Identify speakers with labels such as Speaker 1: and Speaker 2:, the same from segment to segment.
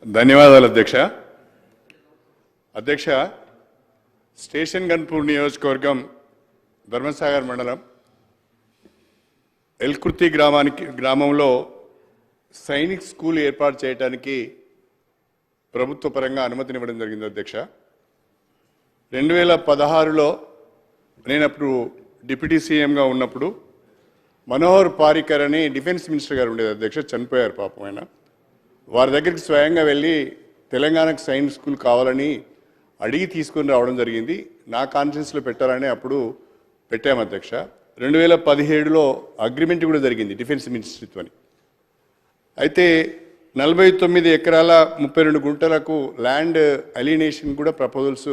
Speaker 1: ధన్యవాదాలు అధ్యక్ష. అధ్యక్ష, స్టేషన్ గన్పూర్ నియోజకవర్గం ధర్మసాగర్ మండలం ఎల్కుర్తి గ్రామంలో సైనిక్ స్కూల్ ఏర్పాటు చేయడానికి ప్రభుత్వ పరంగా అనుమతినివ్వడం జరిగింది అధ్యక్ష. 2016లో నేను అప్పుడు డిప్యూటీ సీఎంగా ఉన్నప్పుడు మనోహర్ పారికర్ అని డిఫెన్స్ మినిస్టర్ గారు ఉండేది అధ్యక్ష, చనిపోయారు పాపం ఆయన. వారి దగ్గరికి స్వయంగా వెళ్ళి తెలంగాణకు సైనిక్ స్కూల్ కావాలని అడిగి తీసుకొని రావడం జరిగింది. నా కాన్ఫరెన్స్లో పెట్టాలని అప్పుడు పెట్టాము అధ్యక్ష. 2017లో అగ్రిమెంట్ కూడా జరిగింది డిఫెన్స్ మినిస్ట్రీతో. అయితే 49 ఎకరాల 32 గుంటలకు ల్యాండ్ అలినేషన్ కూడా ప్రపోజల్స్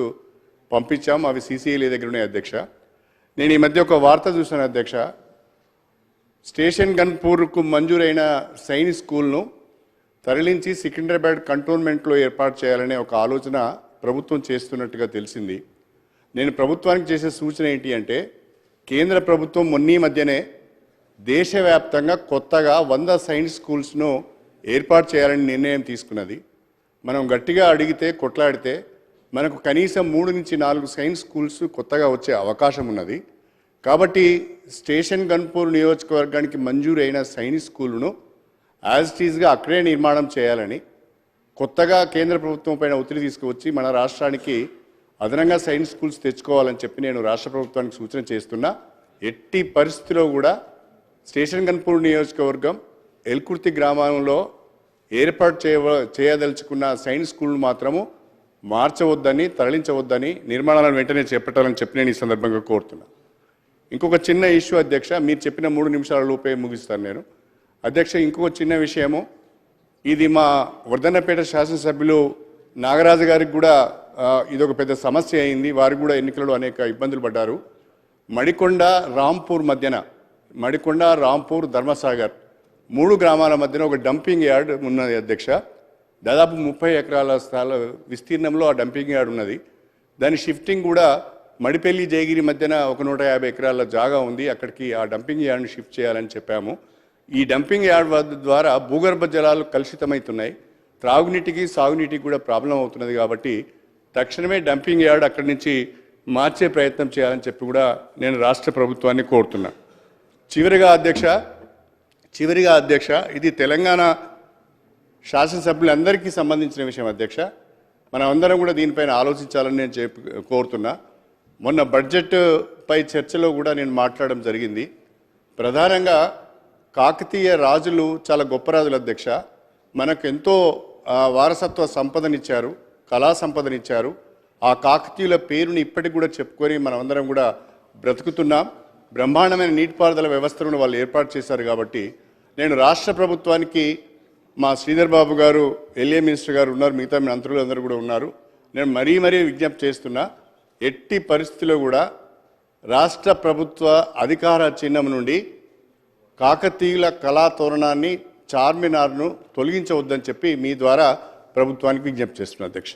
Speaker 1: పంపించాము. అవి CCLA దగ్గర ఉన్నాయి అధ్యక్ష. నేను ఈ మధ్య ఒక వార్త చూశాను అధ్యక్ష. స్టేషన్ గన్పూర్కు మంజూరైన సైనిక్ స్కూల్ను తరలించి సికింద్రాబాద్ కంటోన్మెంట్లో ఏర్పాటు చేయాలనే ఒక ఆలోచన ప్రభుత్వం చేస్తున్నట్టుగా తెలిసింది. నేను ప్రభుత్వానికి చేసే సూచన ఏంటి అంటే, కేంద్ర ప్రభుత్వం మొన్న మధ్యనే దేశవ్యాప్తంగా కొత్తగా 100 సైనిక్ స్కూల్స్ను ఏర్పాటు చేయాలని నిర్ణయం తీసుకున్నది. మనం గట్టిగా అడిగితే, కొట్లాడితే మనకు కనీసం 3 నుంచి 4 సైనిక్ స్కూల్స్ కొత్తగా వచ్చే అవకాశం ఉన్నది. కాబట్టి స్టేషన్ గన్పూర్ నియోజకవర్గానికి మంజూరైన సైనిక్ స్కూలును యాజ్ ఇట్ ఈజ్గా అక్కడే నిర్మాణం చేయాలని, కొత్తగా కేంద్ర ప్రభుత్వం పైన ఒత్తిడి తీసుకువచ్చి మన రాష్ట్రానికి అదనంగా సైనిక్ స్కూల్స్ తెచ్చుకోవాలని చెప్పి నేను రాష్ట్ర ప్రభుత్వానికి సూచన చేస్తున్నా. ఎట్టి పరిస్థితిలో కూడా స్టేషన్ గన్పూర్ నియోజకవర్గం ఎల్కుర్తి గ్రామంలో ఏర్పాటు చేయదలుచుకున్న సైనిక్ స్కూల్ను మాత్రము మార్చవద్దని, తరలించవద్దని, నిర్మాణాలను వెంటనే చేపట్టాలని చెప్పి నేను ఈ సందర్భంగా కోరుతున్నా. ఇంకొక చిన్న ఇష్యూ అధ్యక్ష, మీరు చెప్పిన 3 నిమిషాల లోపే ముగిస్తాను నేను అధ్యక్ష. ఇంకొక చిన్న విషయము, ఇది మా వర్ధన్నపేట శాసనసభ్యులు నాగరాజు గారికి కూడా ఇదొక పెద్ద సమస్య అయింది. వారు కూడా ఎన్నికలలో అనేక ఇబ్బందులు పడ్డారు. మడికొండ రాంపూర్ మధ్యన, మడికొండ రాంపూర్ ధర్మసాగర్ 3 గ్రామాల మధ్యన ఒక డంపింగ్ యార్డ్ ఉన్నది అధ్యక్ష. దాదాపు 30 ఎకరాల స్థల విస్తీర్ణంలో ఆ డంపింగ్ యార్డ్ ఉన్నది. దాని షిఫ్టింగ్ కూడా మడిపల్లి జయగిరి మధ్యన ఒక 150 ఎకరాల జాగా ఉంది. అక్కడికి ఆ డంపింగ్ యార్డ్ని షిఫ్ట్ చేయాలని చెప్పాము. ఈ డంపింగ్ యార్డ్ ద్వారా భూగర్భ జలాలు కలుషితమవుతున్నాయి, త్రాగునీటికి సాగునీటికి కూడా ప్రాబ్లం అవుతున్నది. కాబట్టి తక్షణమే డంపింగ్ యార్డ్ అక్కడి నుంచి మార్చే ప్రయత్నం చేయాలని చెప్పి కూడా నేను రాష్ట్ర ప్రభుత్వాన్ని కోరుతున్నా. చివరిగా అధ్యక్ష, ఇది తెలంగాణ శాసనసభ్యులందరికీ సంబంధించిన విషయం అధ్యక్ష. మనం అందరం కూడా దీనిపైన ఆలోచించాలని నేను కోరుతున్నా. మొన్న బడ్జెట్ పై చర్చలో కూడా నేను మాట్లాడడం జరిగింది. ప్రధానంగా కాకతీయ రాజులు చాలా గొప్ప రాజులు అధ్యక్ష. మనకు ఎంతో వారసత్వ సంపదనిచ్చారు, కళా సంపదనిచ్చారు. ఆ కాకతీయుల పేరుని ఇప్పటికి కూడా చెప్పుకొని మనమందరం కూడా బ్రతుకుతున్నాం. బ్రహ్మాండమైన నీటిపారుదల వ్యవస్థను వాళ్ళు ఏర్పాటు చేశారు. కాబట్టి నేను రాష్ట్ర ప్రభుత్వానికి, మా శ్రీధర్ బాబు గారు LA మినిస్టర్ గారు ఉన్నారు, మిగతా మంత్రులు అందరూ కూడా ఉన్నారు, నేను మరీ విజ్ఞప్తి చేస్తున్నా, ఎట్టి పరిస్థితిలో కూడా రాష్ట్ర ప్రభుత్వ అధికార చిహ్నం నుండి కాకతీయుల కళాతోరణాన్ని, చార్మినార్ను తొలగించవద్దని చెప్పి మీ ద్వారా ప్రభుత్వానికి విజ్ఞప్తి చేస్తున్నా అధ్యక్ష.